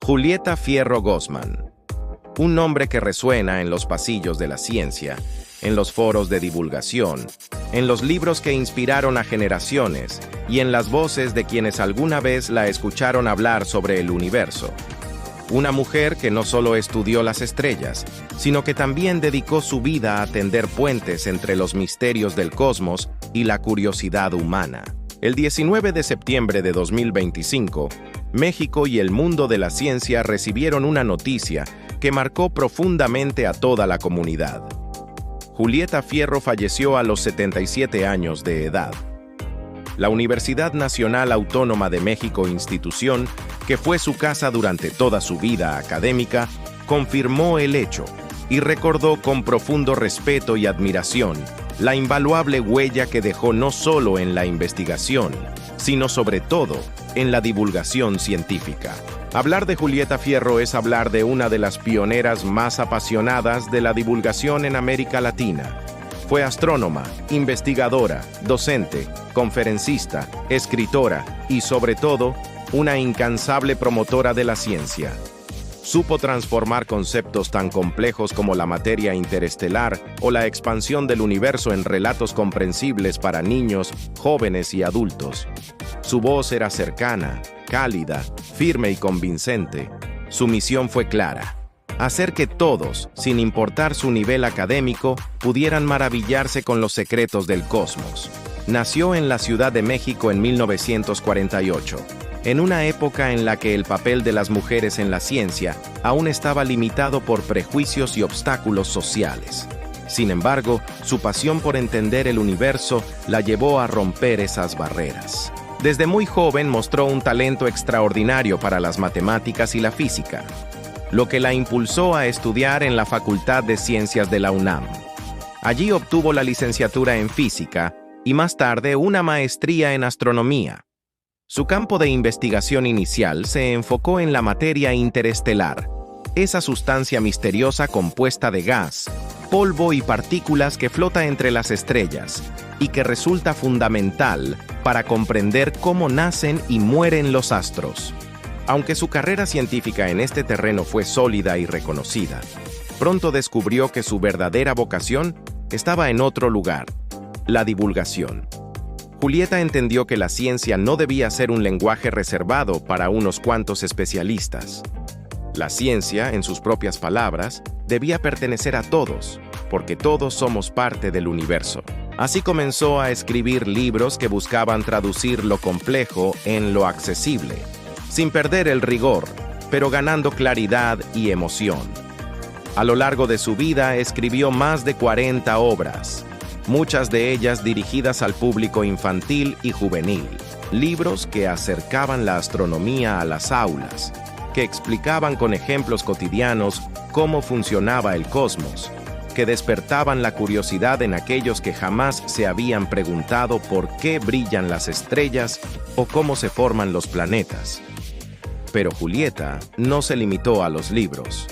Julieta Fierro Gozman. Un nombre que resuena en los pasillos de la ciencia, en los foros de divulgación, en los libros que inspiraron a generaciones y en las voces de quienes alguna vez la escucharon hablar sobre el universo. Una mujer que no solo estudió las estrellas, sino que también dedicó su vida a tender puentes entre los misterios del cosmos y la curiosidad humana. El 19 de septiembre de 2025, México y el mundo de la ciencia recibieron una noticia que marcó profundamente a toda la comunidad. Julieta Fierro falleció a los 77 años de edad. La Universidad Nacional Autónoma de México, institución que fue su casa durante toda su vida académica, confirmó el hecho y recordó con profundo respeto y admiración la invaluable huella que dejó no solo en la investigación, sino sobre todo en la divulgación científica. Hablar de Julieta Fierro es hablar de una de las pioneras más apasionadas de la divulgación en América Latina. Fue astrónoma, investigadora, docente, conferencista, escritora y, sobre todo, una incansable promotora de la ciencia. Supo transformar conceptos tan complejos como la materia interestelar o la expansión del universo en relatos comprensibles para niños, jóvenes y adultos. Su voz era cercana, cálida, firme y convincente. Su misión fue clara: hacer que todos, sin importar su nivel académico, pudieran maravillarse con los secretos del cosmos. Nació en la Ciudad de México en 1948. En una época en la que el papel de las mujeres en la ciencia aún estaba limitado por prejuicios y obstáculos sociales. Sin embargo, su pasión por entender el universo la llevó a romper esas barreras. Desde muy joven mostró un talento extraordinario para las matemáticas y la física, lo que la impulsó a estudiar en la Facultad de Ciencias de la UNAM. Allí obtuvo la licenciatura en física y más tarde una maestría en astronomía. Su campo de investigación inicial se enfocó en la materia interestelar, esa sustancia misteriosa compuesta de gas, polvo y partículas que flota entre las estrellas y que resulta fundamental para comprender cómo nacen y mueren los astros. Aunque su carrera científica en este terreno fue sólida y reconocida, pronto descubrió que su verdadera vocación estaba en otro lugar: la divulgación. Julieta entendió que la ciencia no debía ser un lenguaje reservado para unos cuantos especialistas. La ciencia, en sus propias palabras, debía pertenecer a todos, porque todos somos parte del universo. Así comenzó a escribir libros que buscaban traducir lo complejo en lo accesible, sin perder el rigor, pero ganando claridad y emoción. A lo largo de su vida escribió más de 40 obras, muchas de ellas dirigidas al público infantil y juvenil, libros que acercaban la astronomía a las aulas, que explicaban con ejemplos cotidianos cómo funcionaba el cosmos, que despertaban la curiosidad en aquellos que jamás se habían preguntado por qué brillan las estrellas o cómo se forman los planetas. Pero Julieta no se limitó a los libros.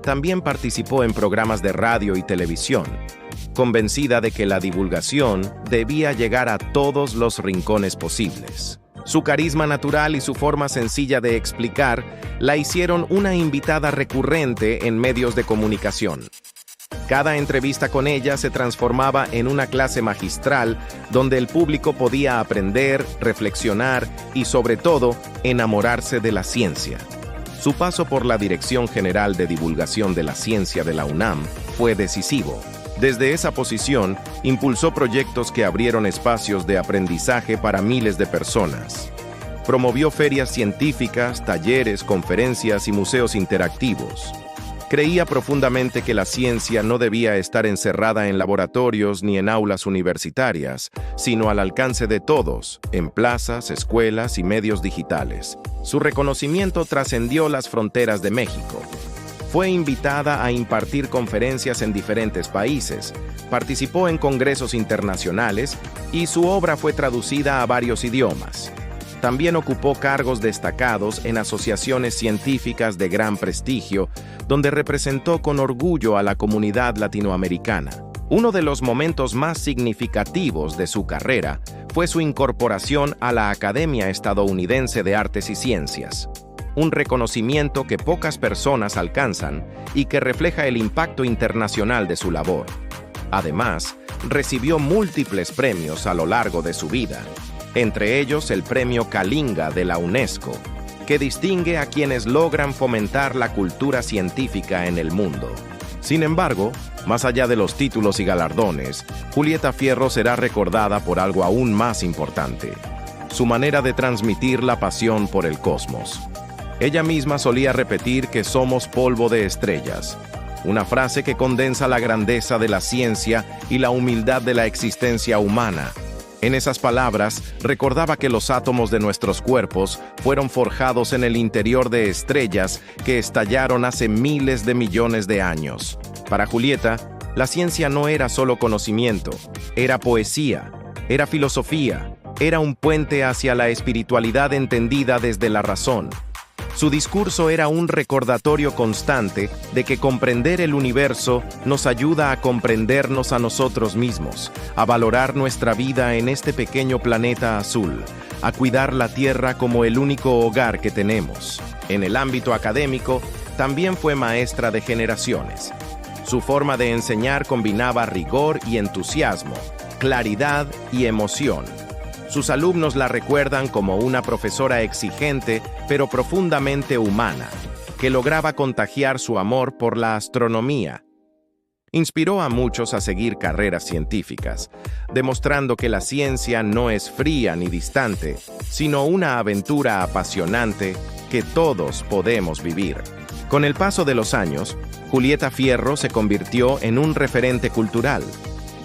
También participó en programas de radio y televisión, convencida de que la divulgación debía llegar a todos los rincones posibles. Su carisma natural y su forma sencilla de explicar la hicieron una invitada recurrente en medios de comunicación. Cada entrevista con ella se transformaba en una clase magistral donde el público podía aprender, reflexionar y, sobre todo, enamorarse de la ciencia. Su paso por la Dirección General de Divulgación de la Ciencia de la UNAM fue decisivo. Desde esa posición, impulsó proyectos que abrieron espacios de aprendizaje para miles de personas. Promovió ferias científicas, talleres, conferencias y museos interactivos. Creía profundamente que la ciencia no debía estar encerrada en laboratorios ni en aulas universitarias, sino al alcance de todos, en plazas, escuelas y medios digitales. Su reconocimiento trascendió las fronteras de México. Fue invitada a impartir conferencias en diferentes países, participó en congresos internacionales y su obra fue traducida a varios idiomas. También ocupó cargos destacados en asociaciones científicas de gran prestigio, donde representó con orgullo a la comunidad latinoamericana. Uno de los momentos más significativos de su carrera fue su incorporación a la Academia Estadounidense de Artes y Ciencias. un reconocimiento que pocas personas alcanzan y que refleja el impacto internacional de su labor. Además, recibió múltiples premios a lo largo de su vida, entre ellos el Premio Kalinga de la UNESCO, que distingue a quienes logran fomentar la cultura científica en el mundo. Sin embargo, más allá de los títulos y galardones, Julieta Fierro será recordada por algo aún más importante: su manera de transmitir la pasión por el cosmos. Ella misma solía repetir que somos polvo de estrellas, una frase que condensa la grandeza de la ciencia y la humildad de la existencia humana. En esas palabras, recordaba que los átomos de nuestros cuerpos fueron forjados en el interior de estrellas que estallaron hace miles de millones de años. Para Julieta, la ciencia no era solo conocimiento, era poesía, era filosofía, era un puente hacia la espiritualidad entendida desde la razón. Su discurso era un recordatorio constante de que comprender el universo nos ayuda a comprendernos a nosotros mismos, a valorar nuestra vida en este pequeño planeta azul, a cuidar la Tierra como el único hogar que tenemos. En el ámbito académico, también fue maestra de generaciones. Su forma de enseñar combinaba rigor y entusiasmo, claridad y emoción. Sus alumnos la recuerdan como una profesora exigente, pero profundamente humana, que lograba contagiar su amor por la astronomía. Inspiró a muchos a seguir carreras científicas, demostrando que la ciencia no es fría ni distante, sino una aventura apasionante que todos podemos vivir. Con el paso de los años, Julieta Fierro se convirtió en un referente cultural.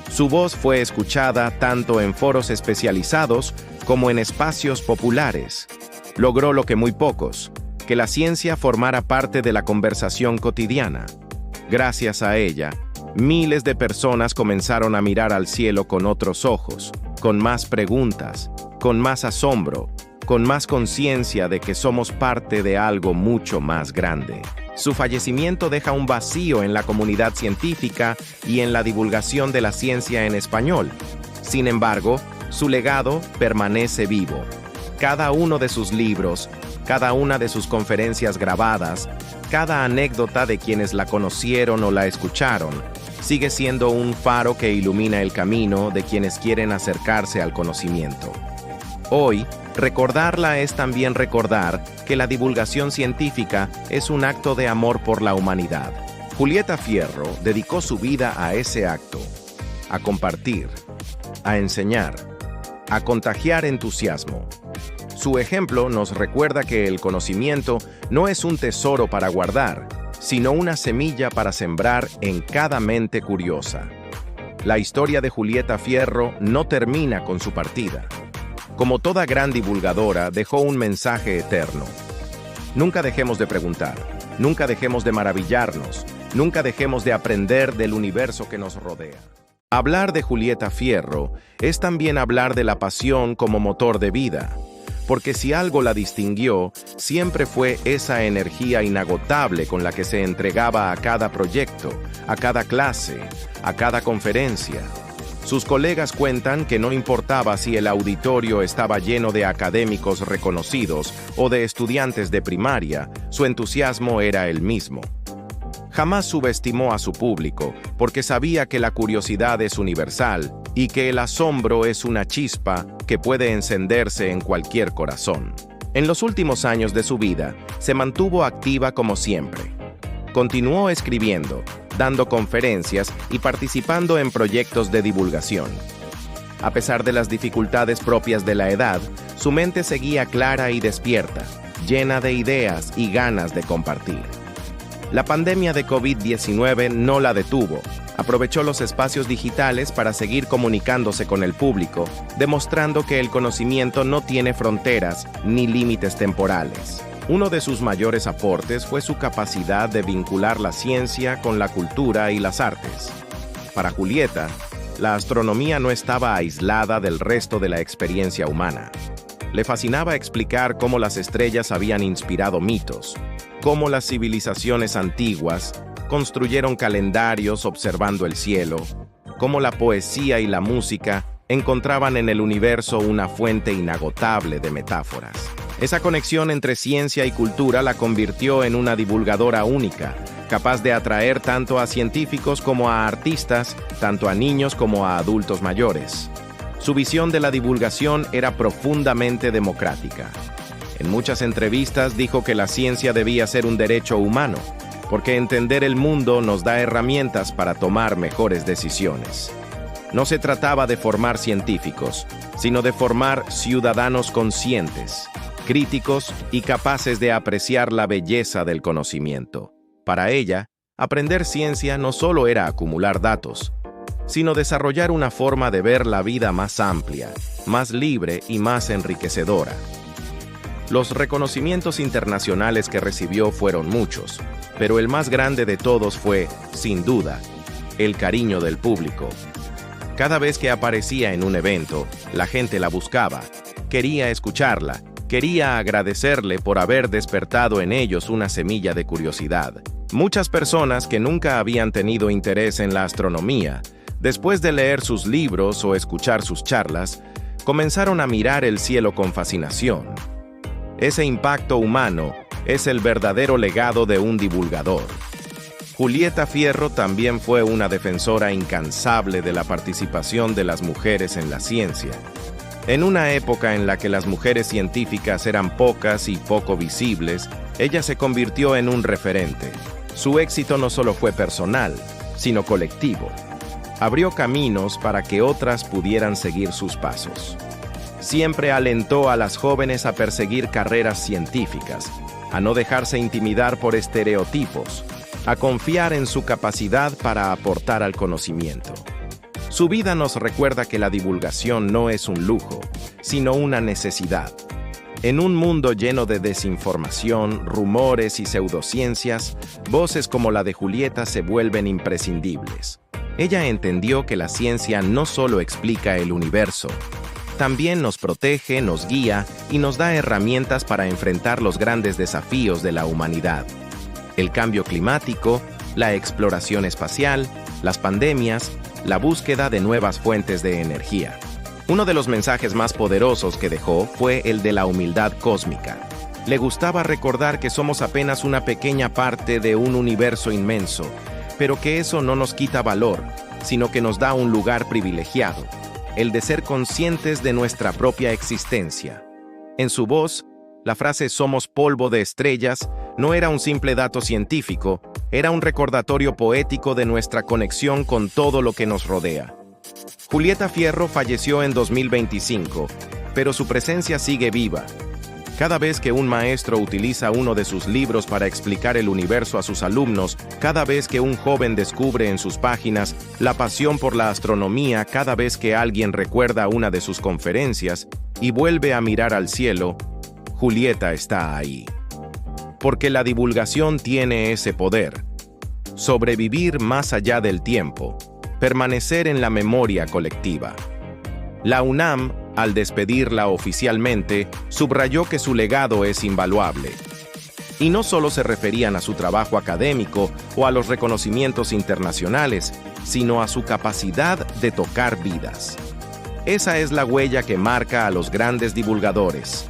Su voz fue escuchada tanto en foros especializados como en espacios populares. Logró lo que muy pocos, que la ciencia formara parte de la conversación cotidiana. Gracias a ella, miles de personas comenzaron a mirar al cielo con otros ojos, con más preguntas, con más asombro, con más conciencia de que somos parte de algo mucho más grande. Su fallecimiento deja un vacío en la comunidad científica y en la divulgación de la ciencia en español. Sin embargo, su legado permanece vivo. Cada uno de sus libros, cada una de sus conferencias grabadas, cada anécdota de quienes la conocieron o la escucharon, sigue siendo un faro que ilumina el camino de quienes quieren acercarse al conocimiento. Hoy, recordarla es también recordar que la divulgación científica es un acto de amor por la humanidad. Julieta Fierro dedicó su vida a ese acto, a compartir, a enseñar, a contagiar entusiasmo. Su ejemplo nos recuerda que el conocimiento no es un tesoro para guardar, sino una semilla para sembrar en cada mente curiosa. La historia de Julieta Fierro no termina con su partida. Como toda gran divulgadora, dejó un mensaje eterno. Nunca dejemos de preguntar, nunca dejemos de maravillarnos, nunca dejemos de aprender del universo que nos rodea. Hablar de Julieta Fierro es también hablar de la pasión como motor de vida, porque si algo la distinguió, siempre fue esa energía inagotable con la que se entregaba a cada proyecto, a cada clase, a cada conferencia. Sus colegas cuentan que no importaba si el auditorio estaba lleno de académicos reconocidos o de estudiantes de primaria, su entusiasmo era el mismo. Jamás subestimó a su público, porque sabía que la curiosidad es universal y que el asombro es una chispa que puede encenderse en cualquier corazón. En los últimos años de su vida, se mantuvo activa como siempre. Continuó escribiendo, dando conferencias y participando en proyectos de divulgación. A pesar de las dificultades propias de la edad, su mente seguía clara y despierta, llena de ideas y ganas de compartir. La pandemia de COVID-19 no la detuvo. Aprovechó los espacios digitales para seguir comunicándose con el público, demostrando que el conocimiento no tiene fronteras ni límites temporales. Uno de sus mayores aportes fue su capacidad de vincular la ciencia con la cultura y las artes. Para Julieta, la astronomía no estaba aislada del resto de la experiencia humana. Le fascinaba explicar cómo las estrellas habían inspirado mitos, cómo las civilizaciones antiguas construyeron calendarios observando el cielo, cómo la poesía y la música encontraban en el universo una fuente inagotable de metáforas. Esa conexión entre ciencia y cultura la convirtió en una divulgadora única, capaz de atraer tanto a científicos como a artistas, tanto a niños como a adultos mayores. Su visión de la divulgación era profundamente democrática. En muchas entrevistas dijo que la ciencia debía ser un derecho humano, porque entender el mundo nos da herramientas para tomar mejores decisiones. No se trataba de formar científicos, sino de formar ciudadanos conscientes, críticos y capaces de apreciar la belleza del conocimiento. Para ella, aprender ciencia no solo era acumular datos, sino desarrollar una forma de ver la vida más amplia, más libre y más enriquecedora. Los reconocimientos internacionales que recibió fueron muchos, pero el más grande de todos fue, sin duda, el cariño del público. Cada vez que aparecía en un evento, la gente la buscaba, quería escucharla, quería agradecerle por haber despertado en ellos una semilla de curiosidad. Muchas personas que nunca habían tenido interés en la astronomía, después de leer sus libros o escuchar sus charlas, comenzaron a mirar el cielo con fascinación. Ese impacto humano es el verdadero legado de un divulgador. Julieta Fierro también fue una defensora incansable de la participación de las mujeres en la ciencia. En una época en la que las mujeres científicas eran pocas y poco visibles, ella se convirtió en un referente. Su éxito no solo fue personal, sino colectivo. Abrió caminos para que otras pudieran seguir sus pasos. Siempre alentó a las jóvenes a perseguir carreras científicas, a no dejarse intimidar por estereotipos, a confiar en su capacidad para aportar al conocimiento. Su vida nos recuerda que la divulgación no es un lujo, sino una necesidad. En un mundo lleno de desinformación, rumores y pseudociencias, voces como la de Julieta se vuelven imprescindibles. Ella entendió que la ciencia no solo explica el universo, también nos protege, nos guía y nos da herramientas para enfrentar los grandes desafíos de la humanidad. El cambio climático, la exploración espacial, las pandemias, la búsqueda de nuevas fuentes de energía. Uno de los mensajes más poderosos que dejó fue el de la humildad cósmica. Le gustaba recordar que somos apenas una pequeña parte de un universo inmenso, pero que eso no nos quita valor, sino que nos da un lugar privilegiado, el de ser conscientes de nuestra propia existencia. En su voz, la frase "somos polvo de estrellas" no era un simple dato científico, era un recordatorio poético de nuestra conexión con todo lo que nos rodea. Julieta Fierro falleció en 2025, pero su presencia sigue viva. Cada vez que un maestro utiliza uno de sus libros para explicar el universo a sus alumnos, cada vez que un joven descubre en sus páginas la pasión por la astronomía, cada vez que alguien recuerda una de sus conferencias y vuelve a mirar al cielo, Julieta está ahí. Porque la divulgación tiene ese poder: sobrevivir más allá del tiempo, permanecer en la memoria colectiva. La UNAM, al despedirla oficialmente, subrayó que su legado es invaluable. Y no solo se referían a su trabajo académico o a los reconocimientos internacionales, sino a su capacidad de tocar vidas. Esa es la huella que marca a los grandes divulgadores.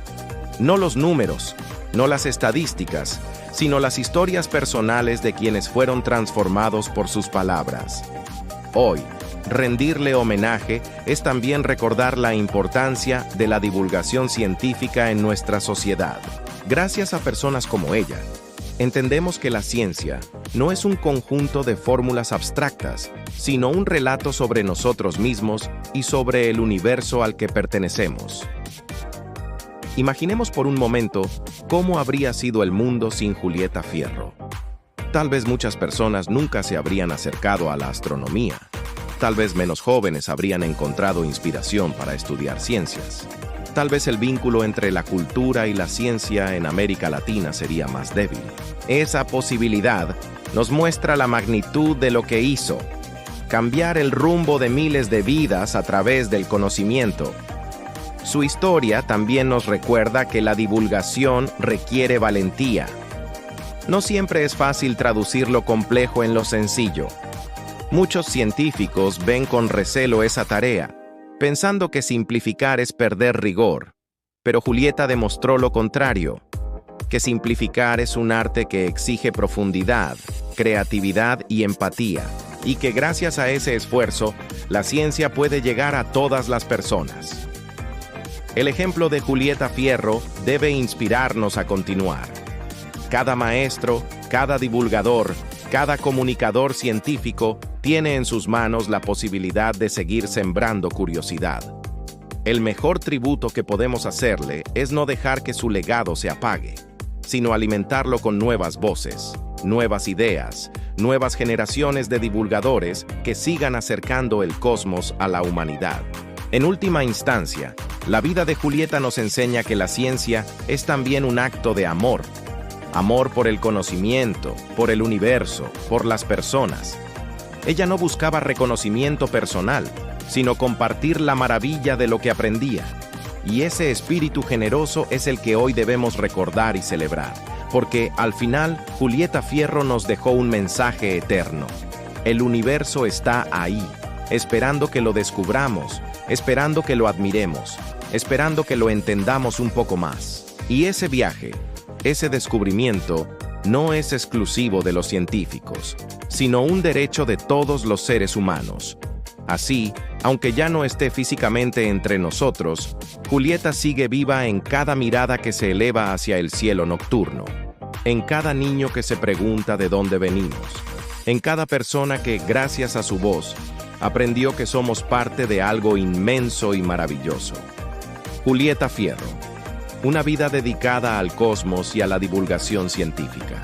No los números, no las estadísticas, sino las historias personales de quienes fueron transformados por sus palabras. Hoy, rendirle homenaje es también recordar la importancia de la divulgación científica en nuestra sociedad. Gracias a personas como ella, entendemos que la ciencia no es un conjunto de fórmulas abstractas, sino un relato sobre nosotros mismos y sobre el universo al que pertenecemos. Imaginemos por un momento cómo habría sido el mundo sin Julieta Fierro. Tal vez muchas personas nunca se habrían acercado a la astronomía. Tal vez menos jóvenes habrían encontrado inspiración para estudiar ciencias. Tal vez el vínculo entre la cultura y la ciencia en América Latina sería más débil. Esa posibilidad nos muestra la magnitud de lo que hizo: cambiar el rumbo de miles de vidas a través del conocimiento. Su historia también nos recuerda que la divulgación requiere valentía. No siempre es fácil traducir lo complejo en lo sencillo. Muchos científicos ven con recelo esa tarea, pensando que simplificar es perder rigor. Pero Julieta demostró lo contrario, que simplificar es un arte que exige profundidad, creatividad y empatía, y que gracias a ese esfuerzo, la ciencia puede llegar a todas las personas. El ejemplo de Julieta Fierro debe inspirarnos a continuar. Cada maestro, cada divulgador, cada comunicador científico tiene en sus manos la posibilidad de seguir sembrando curiosidad. El mejor tributo que podemos hacerle es no dejar que su legado se apague, sino alimentarlo con nuevas voces, nuevas ideas, nuevas generaciones de divulgadores que sigan acercando el cosmos a la humanidad. En última instancia, la vida de Julieta nos enseña que la ciencia es también un acto de amor. Amor por el conocimiento, por el universo, por las personas. Ella no buscaba reconocimiento personal, sino compartir la maravilla de lo que aprendía. Y ese espíritu generoso es el que hoy debemos recordar y celebrar, porque al final Julieta Fierro nos dejó un mensaje eterno. El universo está ahí, esperando que lo descubramos, esperando que lo admiremos, esperando que lo entendamos un poco más. Y ese viaje, ese descubrimiento, no es exclusivo de los científicos, sino un derecho de todos los seres humanos. Así, aunque ya no esté físicamente entre nosotros, Julieta sigue viva en cada mirada que se eleva hacia el cielo nocturno, en cada niño que se pregunta de dónde venimos, en cada persona que, gracias a su voz, aprendió que somos parte de algo inmenso y maravilloso. Julieta Fierro, una vida dedicada al cosmos y a la divulgación científica.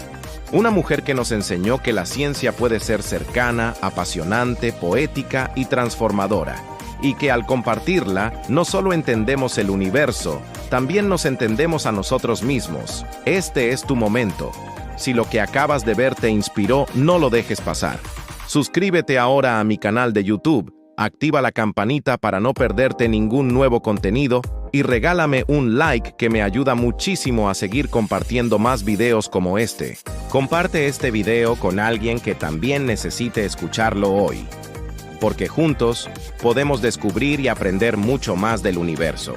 Una mujer que nos enseñó que la ciencia puede ser cercana, apasionante, poética y transformadora, y que al compartirla, no solo entendemos el universo, también nos entendemos a nosotros mismos. Este es tu momento. Si lo que acabas de ver te inspiró, no lo dejes pasar. Suscríbete ahora a mi canal de YouTube, activa la campanita para no perderte ningún nuevo contenido y regálame un like que me ayuda muchísimo a seguir compartiendo más videos como este. Comparte este video con alguien que también necesite escucharlo hoy, porque juntos podemos descubrir y aprender mucho más del universo.